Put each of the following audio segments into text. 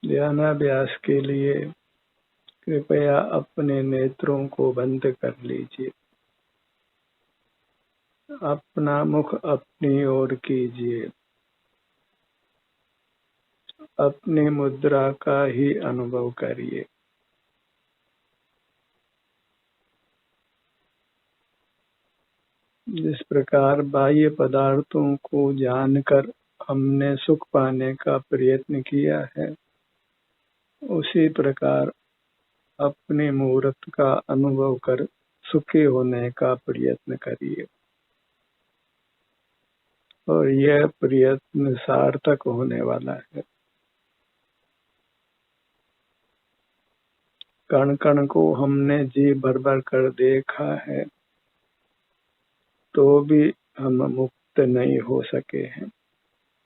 ध्यानाभ्यास के लिए कृपया अपने नेत्रों को बंद कर लीजिए। अपना मुख अपनी ओर कीजिए। अपनी मुद्रा का ही अनुभव करिए। जिस प्रकार बाह्य पदार्थों को जानकर हमने सुख पाने का प्रयत्न किया है, उसी प्रकार अपने मूर्त का अनुभव कर सुखी होने का प्रयत्न करिए और यह प्रयत्न सार्थक होने वाला है। कण कण को हमने जी भर भर कर देखा है तो भी हम मुक्त नहीं हो सके हैं,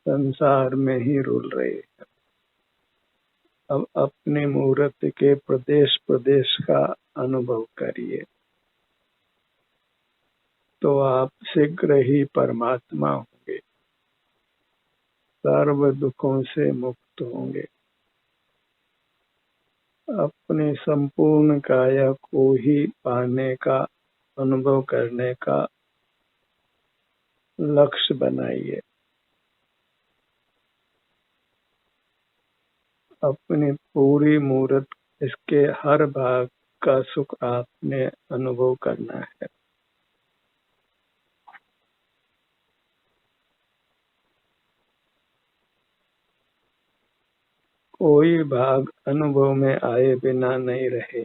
संसार में ही रुल रहे हैं। अब अपने मूर्त के प्रदेश प्रदेश का अनुभव करिए तो आप शीघ्र ही परमात्मा होंगे, सर्व दुखों से मुक्त होंगे। अपने संपूर्ण काया को ही पाने का अनुभव करने का लक्ष्य बनाइए। अपनी पूरी मूर्त, इसके हर भाग का सुख आपने अनुभव करना है। कोई भाग अनुभव में आए बिना नहीं रहे,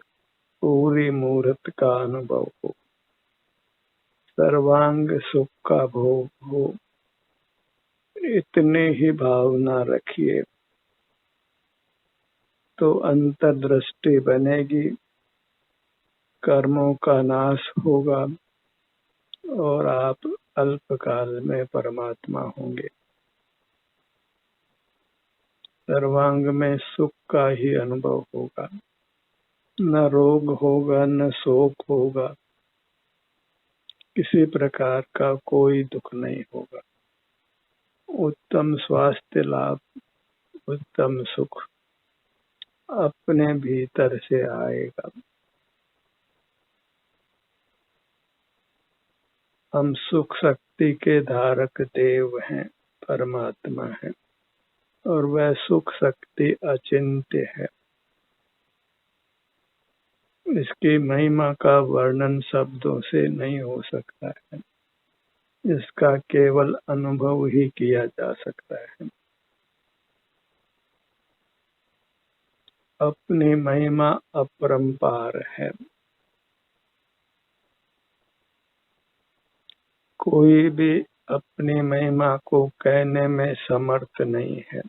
पूरी मूर्त का अनुभव हो, सर्वांग सुख का भोग हो, इतने ही भावना रखिए तो अंतर्दृष्टि बनेगी, कर्मों का नाश होगा और आप अल्पकाल में परमात्मा होंगे। सर्वांग में सुख का ही अनुभव होगा, न रोग होगा, न शोक होगा, किसी प्रकार का कोई दुख नहीं होगा। उत्तम स्वास्थ्य लाभ, उत्तम सुख अपने भीतर से आएगा। हम सुख शक्ति के धारक देव हैं, परमात्मा हैं, और वह सुख शक्ति अचिंत्य है। इसकी महिमा का वर्णन शब्दों से नहीं हो सकता है, इसका केवल अनुभव ही किया जा सकता है। अपनी महिमा अपरंपार है, कोई भी अपनी महिमा को कहने में समर्थ नहीं है,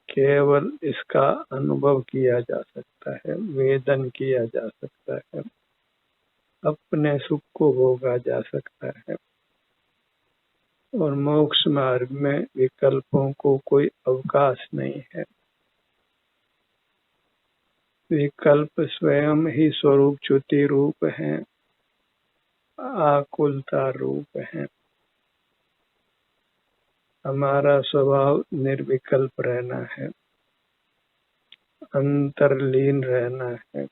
केवल इसका अनुभव किया जा सकता है, वेदन किया जा सकता है, अपने सुख को भोगा जा सकता है। और मोक्ष मार्ग में विकल्पों को कोई अवकाश नहीं है। विकल्प स्वयं ही स्वरूप च्युति रूप है, आकुलता रूप है। हमारा स्वभाव निर्विकल्प रहना है, अंतर्लीन रहना है।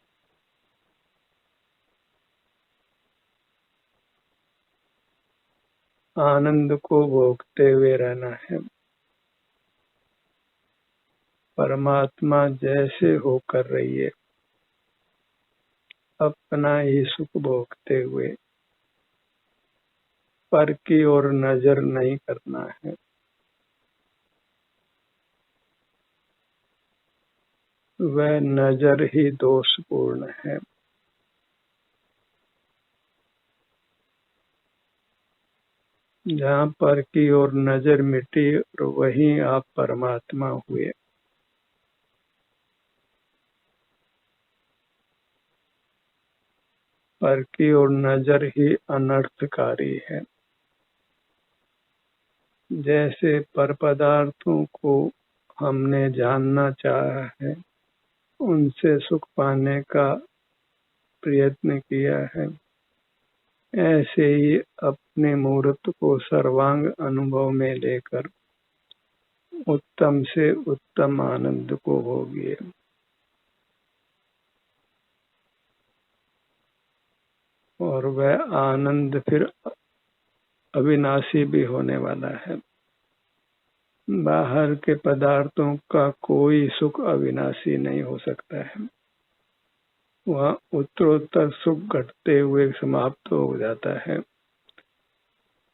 आनंद को भोगते हुए रहना है। परमात्मा जैसे होकर रहिए, अपना ही सुख भोगते हुए, पर की ओर नजर नहीं करना है। वह नजर ही दोषपूर्ण है। जहाँ पर की ओर नजर मिटी और वहीं आप परमात्मा हुए। पर की ओर नजर ही अनर्थकारी है। जैसे पर पदार्थों को हमने जानना चाहा है, उनसे सुख पाने का प्रयत्न किया है, ऐसे ही अपने मूर्त को सर्वांग अनुभव में लेकर उत्तम से उत्तम आनंद को भोगिए। और वह आनंद फिर अविनाशी भी होने वाला है। बाहर के पदार्थों का कोई सुख अविनाशी नहीं हो सकता है। वह उत्तरोत्तर सुख घटते हुए समाप्त हो जाता है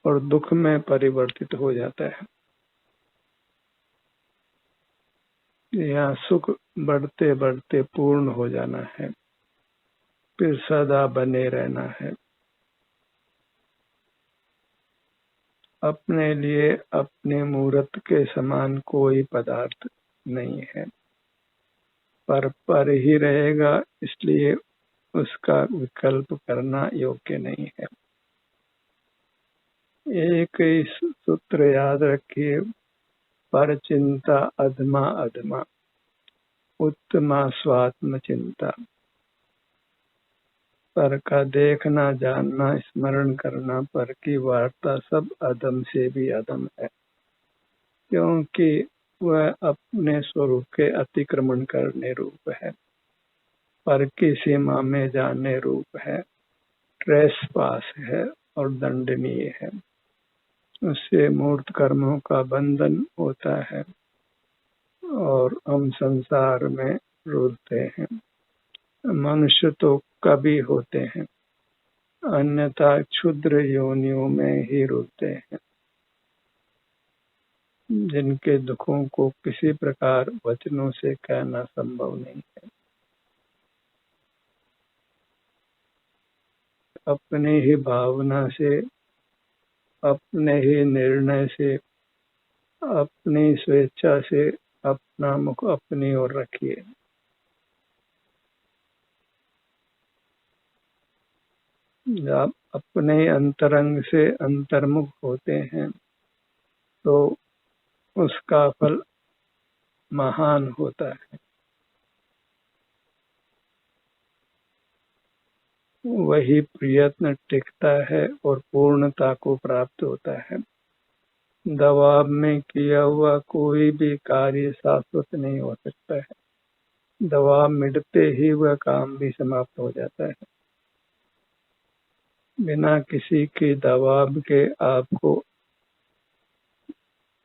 और दुख में परिवर्तित हो जाता है। यहाँ सुख बढ़ते बढ़ते पूर्ण हो जाना है, फिर सदा बने रहना है। अपने लिए अपने मूर्त के समान कोई पदार्थ नहीं है, पर ही रहेगा, इसलिए उसका विकल्प करना योग्य नहीं है। एक ही सूत्र याद रखिए, पर चिंता अधमा अधमा, उत्तमा स्वात्म चिंता। पर का देखना, जानना, स्मरण करना, पर की वार्ता सब अधम से भी अधम है, क्योंकि वह अपने स्वरूप के अतिक्रमण करने रूप है, पर की सीमा में जाने रूप है, ट्रेस पास है और दंडनीय है। उससे मूर्त कर्मों का बंधन होता है और हम संसार में रुलते हैं। मनुष्य तो कभी होते हैं, अन्यथा क्षुद्र योनियों में ही रुलते हैं, जिनके दुखों को किसी प्रकार वचनों से कहना संभव नहीं है। अपनी ही भावना से, अपने ही निर्णय से, अपनी स्वेच्छा से अपना मुख अपनी ओर रखिए। जब अपने अंतरंग से अंतर्मुख होते हैं तो उसका फल महान होता है। वही प्रयत्न टिकता है और पूर्णता को प्राप्त होता है। दबाव में किया हुआ कोई भी कार्य शाश्वत नहीं हो सकता है। दबाव मिटते ही वह काम भी समाप्त हो जाता है। बिना किसी के दबाव के आपको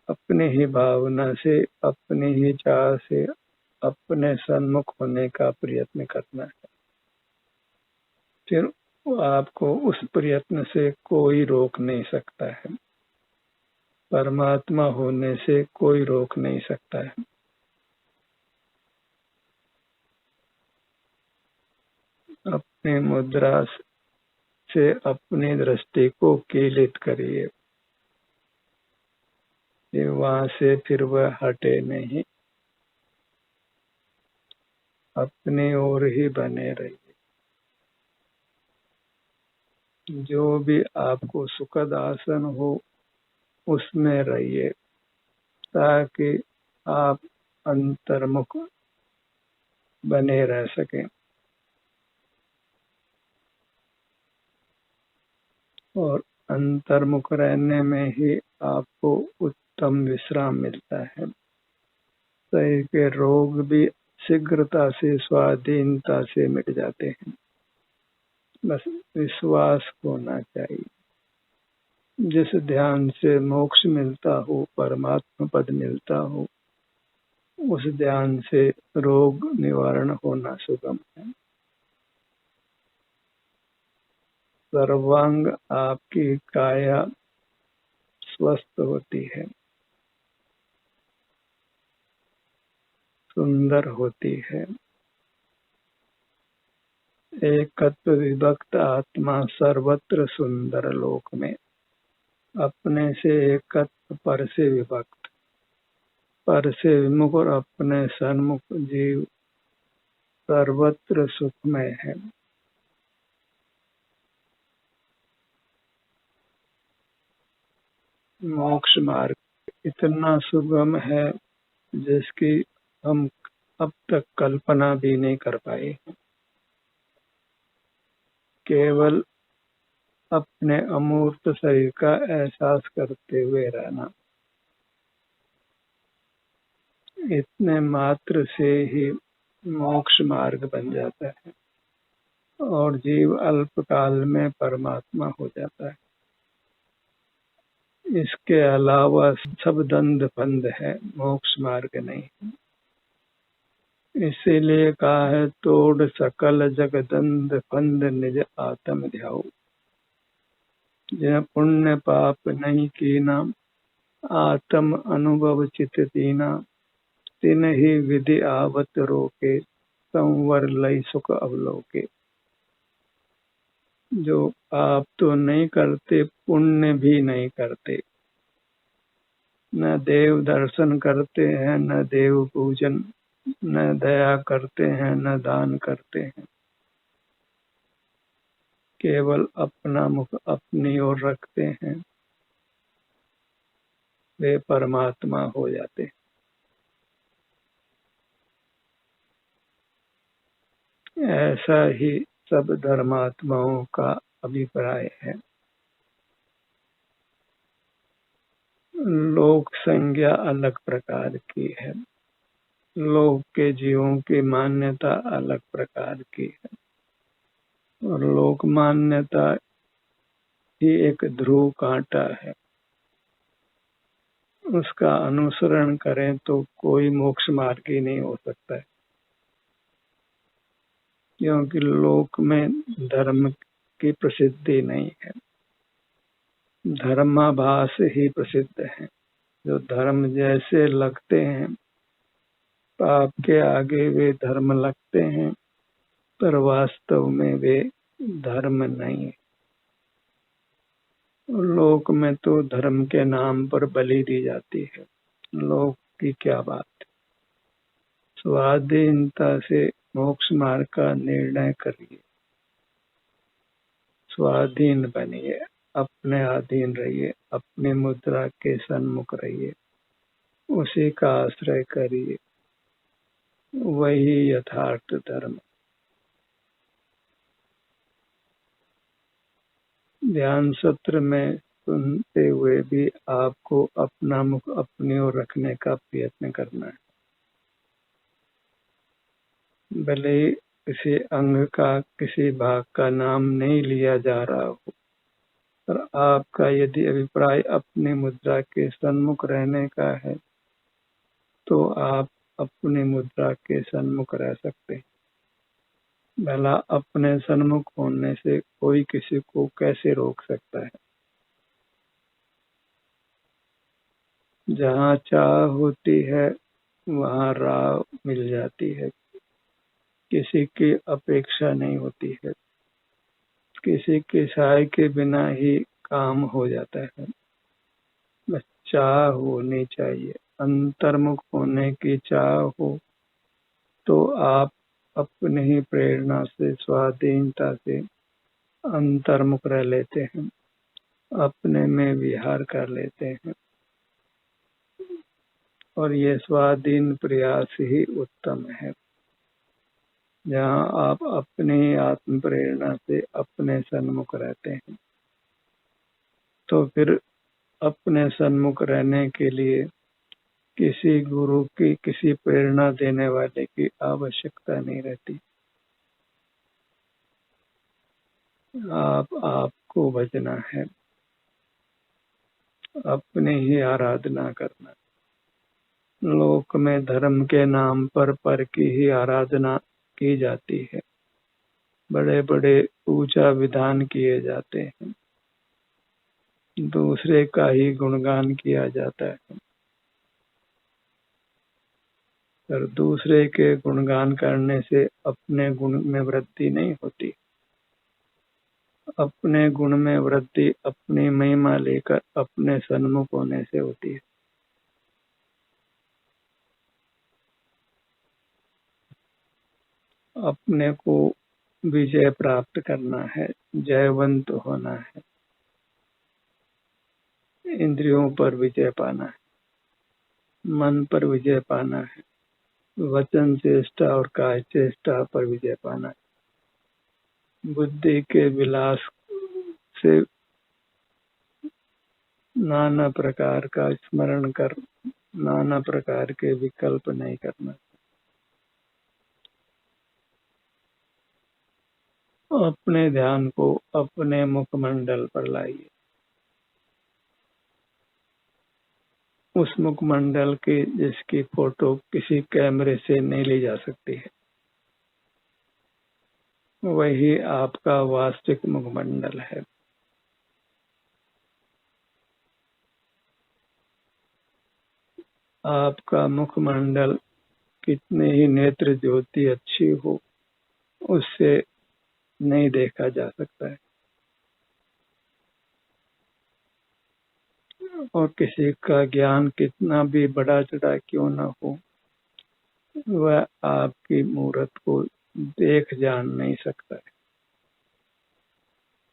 अपने ही भावना से, अपनी ही चाह से अपने सन्मुख होने का प्रयत्न करना है। फिर आपको उस प्रयत्न से कोई रोक नहीं सकता है। परमात्मा होने से कोई रोक नहीं सकता है। अपनी मुद्रा से अपनी दृष्टि को कीलित करिए, वहां से फिर वह हटे नहीं, अपनी ओर ही बने रहिए। जो भी आपको सुखद आसन हो उसमें रहिए, ताकि आप अंतर्मुख बने रह सकें और अंतर्मुख रहने में ही आपको उत्तम विश्राम मिलता है। शरीर के रोग भी शीघ्रता से, स्वाधीनता से मिट जाते हैं। बस विश्वास होना चाहिए। जिस ध्यान से मोक्ष मिलता हो, परमात्मा पद मिलता हो, उस ध्यान से रोग निवारण होना सुगम है। सर्वांग आपकी काया स्वस्थ होती है, सुंदर होती है। एकत्व विभक्त आत्मा सर्वत्र सुंदर लोक में, अपने से एकत्व, पर से विभक्त, पर से विमुख और अपने सन्मुख जीव सर्वत्र सुखमय है। मोक्ष मार्ग इतना सुगम है जिसकी हम अब तक कल्पना भी नहीं कर पाए। केवल अपने अमूर्त शरीर का एहसास करते हुए रहना, इतने मात्र से ही मोक्ष मार्ग बन जाता है और जीव अल्पकाल में परमात्मा हो जाता है। इसके अलावा सब दंड फंद है, मोक्ष मार्ग नहीं। इसीलिए कहा है, तोड़ सकल जगदंद फंद निज आत्म ध्याऊ। जिन पुण्य पाप नहीं कीना, आत्म अनुभव चित दीना। तिन ही विधि आवत रोके, संवर लय सुख अवलोके। जो पाप तो नहीं करते, पुण्य भी नहीं करते, न देव दर्शन करते हैं, न देव पूजन, न दया करते हैं, न दान करते हैं, केवल अपना मुख अपनी ओर रखते हैं, वे परमात्मा हो जाते हैं। ऐसा ही सब धर्मात्माओं का अभिप्राय है। लोक संज्ञा अलग प्रकार की है, लोक के जीवों की मान्यता अलग प्रकार की है, और लोक मान्यता ही एक ध्रुव कांटा है। उसका अनुसरण करें तो कोई मोक्ष मार्ग ही नहीं हो सकता है, क्योंकि लोक में धर्म की प्रसिद्धि नहीं है, धर्माभास ही प्रसिद्ध है। जो धर्म जैसे लगते हैं, पाप के आगे वे धर्म लगते हैं, पर वास्तव में वे धर्म नहीं है। लोक में तो धर्म के नाम पर बलि दी जाती है, लोक की क्या बात। स्वाधीनता से मोक्ष मार्ग का निर्णय करिए, स्वाधीन बनिए, अपने अधीन रहिए, अपनी मुद्रा के सन्मुख रहिए, उसी का आश्रय करिए, वही यथार्थ धर्म। ध्यान सत्र में सुनते हुए भी आपको अपना मुख अपनी ओर रखने का प्रयत्न करना है। भले किसी अंग का, किसी भाग का नाम नहीं लिया जा रहा हो, पर आपका यदि अभिप्राय अपनी मुद्रा के सन्मुख रहने का है, तो आप अपनी मुद्रा के सन्मुख रह सकते हैं। भला अपने सन्मुख होने से कोई किसी को कैसे रोक सकता है। जहाँ चाह होती है, वहाँ राह मिल जाती है, किसी की अपेक्षा नहीं होती है, किसी के सहाय के बिना ही काम हो जाता है। बस चाह होनी चाहिए, अंतर्मुख होने की चाह हो तो आप अपनी ही प्रेरणा से, स्वाधीनता से अंतर्मुख रह लेते हैं, अपने में विहार कर लेते हैं, और ये स्वाधीन प्रयास ही उत्तम है। जहाँ आप अपनी आत्म प्रेरणा से अपने सन्मुख रहते हैं, तो फिर अपने सन्मुख रहने के लिए किसी गुरु की, किसी प्रेरणा देने वाले की आवश्यकता नहीं रहती। आपको बचना है, अपनी ही आराधना करना। लोक में धर्म के नाम पर की ही आराधना की जाती है, बड़े बड़े पूजा विधान किए जाते हैं, दूसरे का ही गुणगान किया जाता है, पर दूसरे के गुणगान करने से अपने गुण में वृद्धि नहीं होती। अपने गुण में वृद्धि अपनी महिमा लेकर अपने सन्मुख होने से होती है। अपने को विजय प्राप्त करना है, जयवंत होना है, इंद्रियों पर विजय पाना है, मन पर विजय पाना है, वचन चेष्टा और काय चेष्टा पर विजय पाना है। बुद्धि के विलास से नाना प्रकार का स्मरण कर नाना प्रकार के विकल्प नहीं करना। अपने ध्यान को अपने मुखमंडल पर लाइए। उस मुखमंडल की जिसकी फोटो किसी कैमरे से नहीं ली जा सकती है, वही आपका वास्तविक मुखमंडल है। आपका मुखमंडल कितने ही नेत्र ज्योति अच्छी हो, उससे नहीं देखा जा सकता है। और किसी का ज्ञान कितना भी बड़ा चढ़ा क्यों न हो, वह आपकी मूर्त को देख जान नहीं सकता है।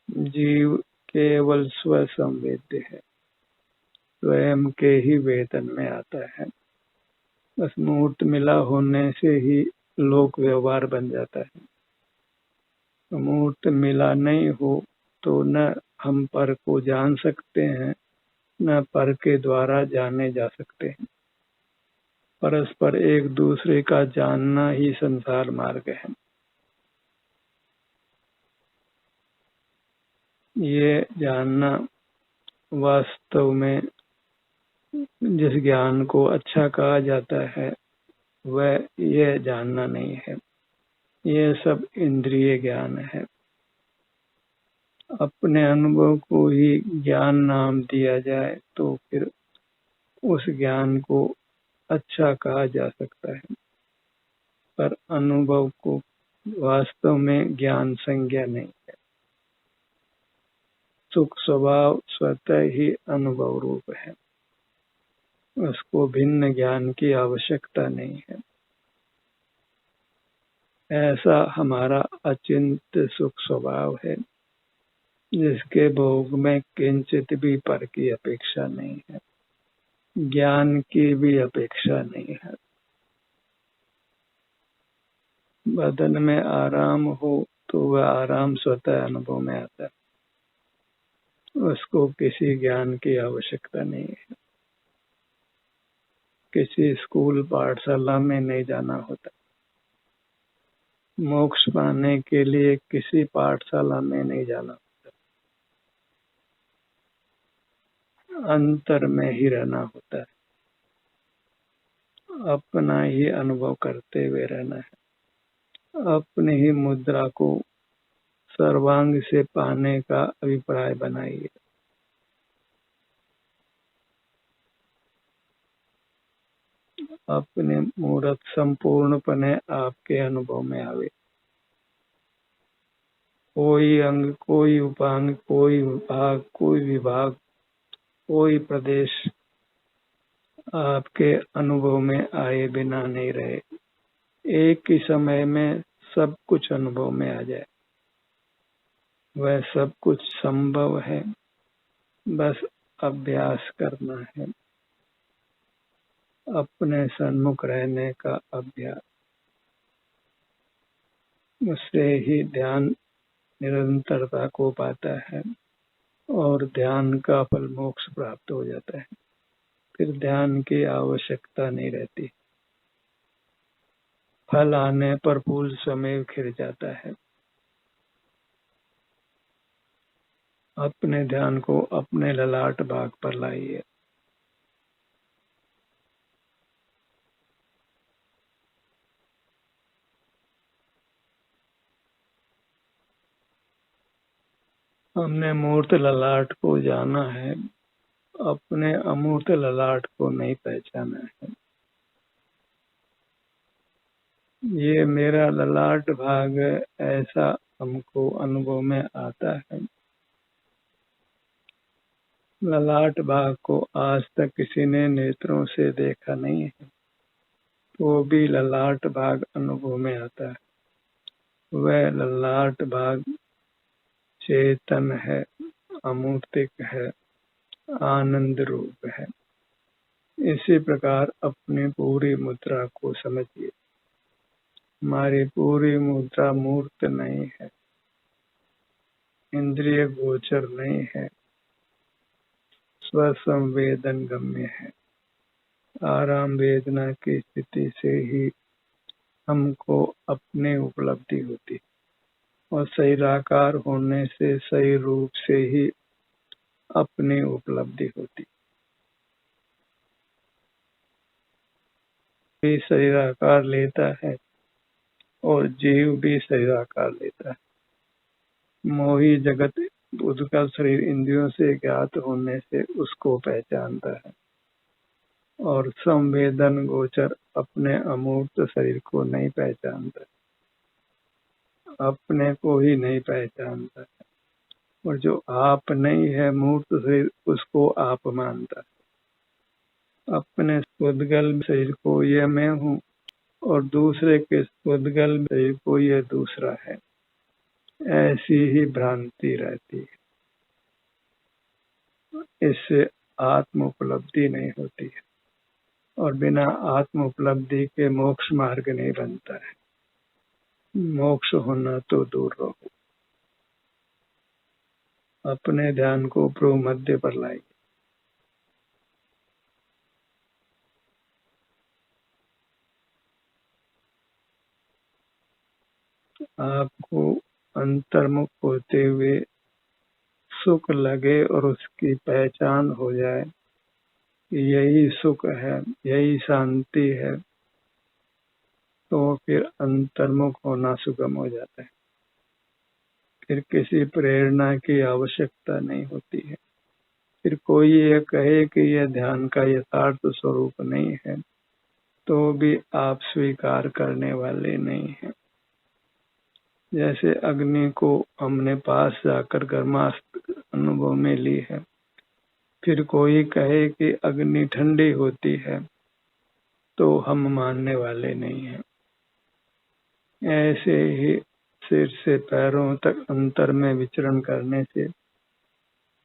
जीव केवल स्व संवेद्य है, स्वयं के ही वेदन में आता है। बस मूर्त मिला होने से ही लोक व्यवहार बन जाता है। मूर्त मिला नहीं हो तो न हम पर को जान सकते हैं, न पर के द्वारा जाने जा सकते हैं। परस्पर एक दूसरे का जानना ही संसार मार्ग है। ये जानना वास्तव में जिस ज्ञान को अच्छा कहा जाता है, वह यह जानना नहीं है। यह सब इंद्रिय ज्ञान है। अपने अनुभव को ही ज्ञान नाम दिया जाए तो फिर उस ज्ञान को अच्छा कहा जा सकता है, पर अनुभव को वास्तव में ज्ञान संज्ञा नहीं है। सुख स्वभाव स्वतः ही अनुभव रूप है, उसको भिन्न ज्ञान की आवश्यकता नहीं है। ऐसा हमारा अचिंत्य सुख स्वभाव है, जिसके भोग में किंचित भी पर की अपेक्षा नहीं है, ज्ञान की भी अपेक्षा नहीं है। बदन में आराम हो तो वह आराम स्वतः अनुभव में आता है, उसको किसी ज्ञान की आवश्यकता नहीं है। किसी स्कूल पाठशाला में नहीं जाना होता। मोक्ष पाने के लिए किसी पाठशाला में नहीं जाना होता, अंतर में ही रहना होता है। अपना ही अनुभव करते हुए रहना है। अपनी ही मुद्रा को सर्वांग से पाने का अभिप्राय बनाइए। अपने मूर्त संपूर्णपने आपके अनुभव में आवे। कोई अंग, कोई उपांग, कोई विभाग, कोई विभाग, कोई प्रदेश आपके अनुभव में आए बिना नहीं रहे। एक ही समय में सब कुछ अनुभव में आ जाए, वह सब कुछ संभव है। बस अभ्यास करना है, अपने सन्मुख रहने का अभ्यास। उससे ही ध्यान निरंतरता को पाता है और ध्यान का फल मोक्ष प्राप्त हो जाता है। फिर ध्यान की आवश्यकता नहीं रहती। फल आने पर फूल स्वयं खिल जाता है। अपने ध्यान को अपने ललाट भाग पर लाइए। हमने मूर्त ललाट को जाना है, अपने अमूर्त ललाट को नहीं पहचाना है। ये मेरा ललाट भाग है, ऐसा हमको अनुभव में आता है। ललाट भाग को आज तक किसी ने नेत्रों से देखा नहीं है, तो भी ललाट भाग अनुभव में आता है। वह ललाट भाग चेतन है, अमूर्तिक है, आनंद रूप है। इसी प्रकार अपनी पूरी मुद्रा को समझिए। हमारी पूरी मुद्रा मूर्त नहीं है, इंद्रिय गोचर नहीं है, स्वसंवेदन गम्य है। आराम वेदना की स्थिति से ही हमको अपने उपलब्धि होती और शरीराकार होने से सही रूप से ही अपनी उपलब्धि होती। भी शरीराकार लेता है और जीव भी शरीराकार लेता है। मोही जगत उसका शरीर इंद्रियों से ज्ञात होने से उसको पहचानता है और संवेदन गोचर अपने अमूर्त शरीर को नहीं पहचानता, अपने को ही नहीं पहचानता है। और जो आप नहीं है मूर्त शरीर उसको आप मानता है। अपने उद्गल शरीर को ये मैं हूँ और दूसरे के उद्गल शरीर को ये दूसरा है, ऐसी ही भ्रांति रहती है। इससे आत्म उपलब्धि नहीं होती है और बिना आत्म उपलब्धि के मोक्ष मार्ग नहीं बनता है। मोक्ष होना तो दूर रहो। अपने ध्यान को भ्रू मध्य पर लाइए। आपको अंतर्मुख होते हुए सुख लगे और उसकी पहचान हो जाए कि यही सुख है, यही शांति है, तो फिर अंतर्मुख होना सुगम हो जाता है। फिर किसी प्रेरणा की आवश्यकता नहीं होती है। फिर कोई ये कहे कि यह ध्यान का यथार्थ स्वरूप नहीं है तो भी आप स्वीकार करने वाले नहीं हैं। जैसे अग्नि को हमने पास जाकर गर्माश्त अनुभव में ली है, फिर कोई कहे कि अग्नि ठंडी होती है तो हम मानने वाले नहीं हैं। ऐसे ही सिर से पैरों तक अंतर में विचरण करने से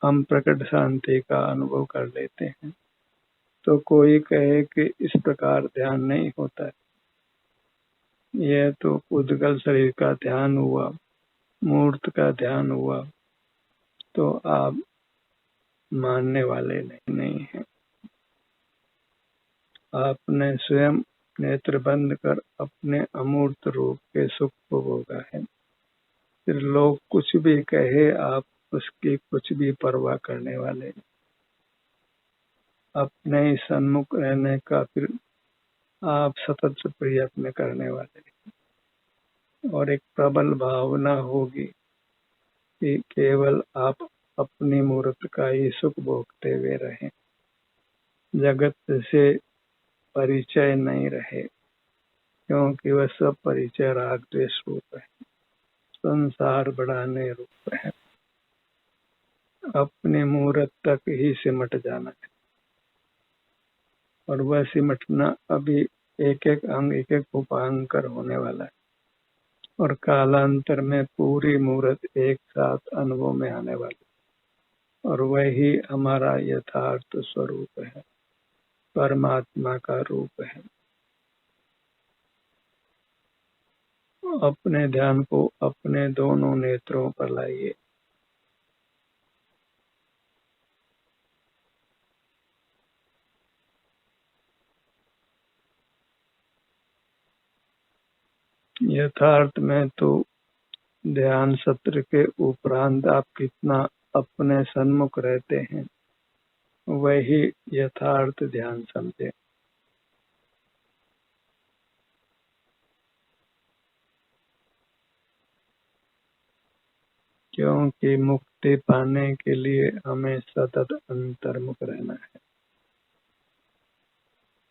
हम प्रकट शांति का अनुभव कर लेते हैं। तो कोई कहे कि इस प्रकार ध्यान नहीं होता है, यह तो उद्गल शरीर का ध्यान हुआ, मूर्त का ध्यान हुआ, तो आप मानने वाले नहीं हैं। आपने स्वयं नेत्र बंद कर अपने अमूर्त रूप के सुख को भोगा है। फिर लोग कुछ भी कहे आप उसकी कुछ भी परवाह करने वाले, अपने ही सन्मुख रहने का फिर आप सतत प्रयत्न करने वाले और एक प्रबल भावना होगी कि केवल आप अपनी मूर्त का ही सुख भोगते हुए रहें, जगत से परिचय नहीं रहे, क्योंकि वह सब परिचय राग द्वेष रूप है, संसार बढ़ाने रूप है। अपने मूर्त तक ही सिमट जाना है और वह सिमटना अभी एक एक अंग एक एक उपांकर होने वाला है और कालांतर में पूरी मूर्त एक साथ अनुभव में आने वाली और वही हमारा यथार्थ स्वरूप है, परमात्मा का रूप है। अपने ध्यान को अपने दोनों नेत्रों पर लाइए। यथार्थ में तो ध्यान सत्र के उपरांत आप कितना अपने सन्मुख रहते हैं वही यथार्थ ध्यान समझे। क्योंकि मुक्ति पाने के लिए हमें सतत अंतर्मुख रहना है,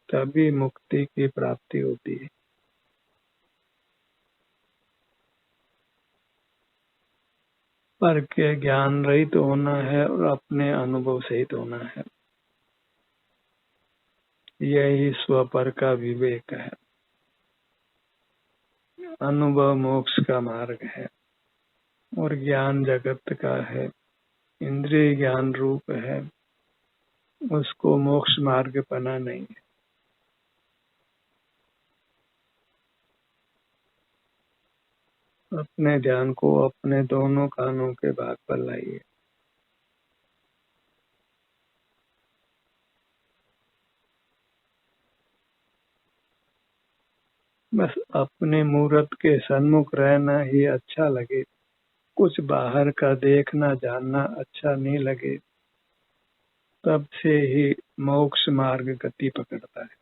तभी मुक्ति की प्राप्ति होती है। पर के ज्ञान रहित होना है और अपने अनुभव सहित होना है, यही स्वपर का विवेक है। अनुभव मोक्ष का मार्ग है और ज्ञान जगत का है, इंद्रिय ज्ञान रूप है, उसको मोक्ष मार्ग पना नहीं है। अपने ध्यान को अपने दोनों कानों के भाग पर लाइए। बस अपने मूर्त के सन्मुख रहना ही अच्छा लगे, कुछ बाहर का देखना जानना अच्छा नहीं लगे, तब से ही मोक्ष मार्ग गति पकड़ता है।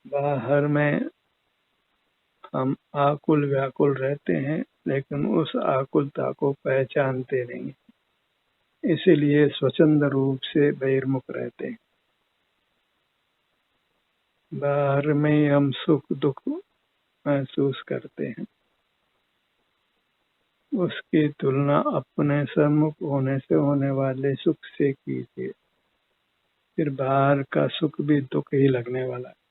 बाहर में हम आकुल व्याकुल रहते हैं, लेकिन उस आकुलता को पहचानते नहीं, इसीलिए स्वच्छंद रूप से बहिर्मुख रहते हैं। बाहर में ही हम सुख दुख महसूस करते हैं, उसकी तुलना अपने सम्मुख होने से होने वाले सुख से कीजिए, फिर बाहर का सुख भी दुख ही लगने वाला है।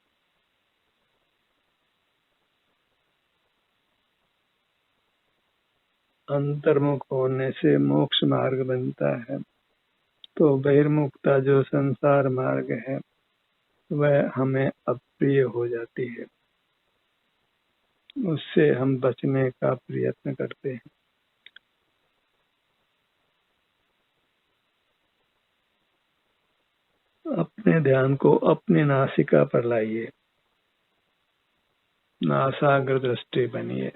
अंतर्मुख होने से मोक्ष मार्ग बनता है, तो बहिर्मुखता जो संसार मार्ग है वह हमें अप्रिय हो जाती है, उससे हम बचने का प्रयत्न करते हैं। अपने ध्यान को अपनी नासिका पर लाइए, नासाग्र दृष्टि बनिए।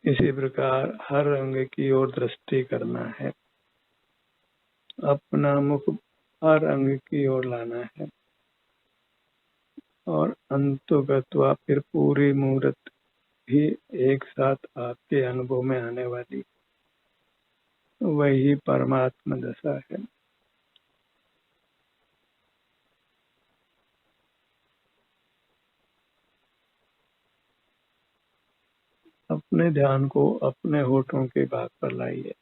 इसी प्रकार हर अंग की ओर दृष्टि करना है, अपना मुख हर अंग की ओर लाना है, और अंतोगत्वा फिर पूरी मूर्त भी एक साथ आपके अनुभव में आने वाली, वही परमात्मा दशा है। अपने ध्यान को अपने होठों के भाग पर लाइए,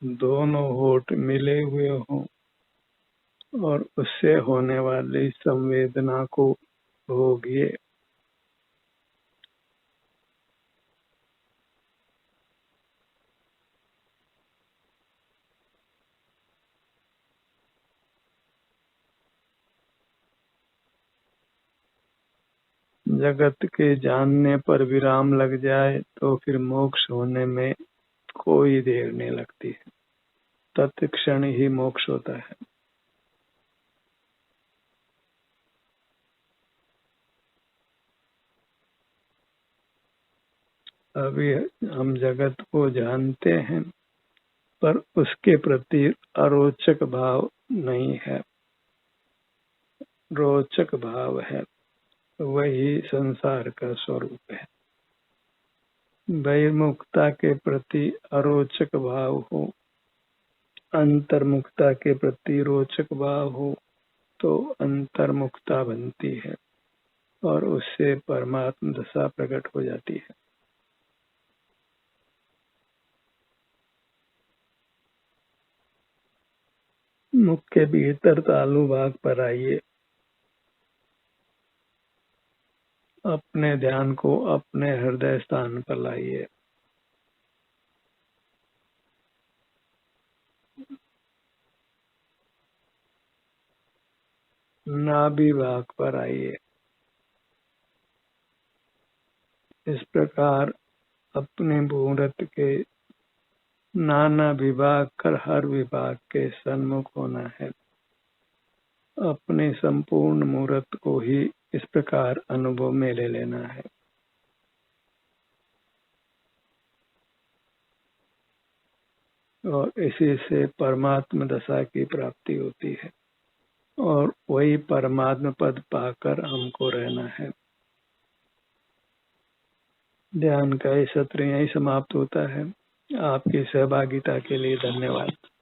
दोनों होठ मिले हुए हों और उससे होने वाली संवेदना को भोगिए। जगत के जानने पर विराम लग जाए तो फिर मोक्ष होने में कोई देर नहीं लगती है, तत्क्षण ही मोक्ष होता है। अभी हम जगत को जानते हैं, पर उसके प्रति अरोचक भाव नहीं है, रोचक भाव है, वही संसार का स्वरूप है। बहिर्मुखता के प्रति अरोचक भाव हो, अंतर्मुखता के प्रति रोचक भाव हो, तो अंतर्मुखता बनती है और उससे परमात्म दशा प्रकट हो जाती है। मुख के भीतर तालु भाग पर आइए, अपने ध्यान को अपने हृदय स्थान पर लाइए, नाभि भाग पर आइए। इस प्रकार अपने मूर्त के नाना विभाग कर हर विभाग के सन्मुख होना है, अपने संपूर्ण मूर्त को ही इस प्रकार अनुभव में ले लेना है। और इसी से परमात्म दशा की प्राप्ति होती है, और वही परमात्म पद पाकर हमको रहना है। ध्यान का ये सत्र यही समाप्त होता है। आपकी सहभागिता के लिए धन्यवाद।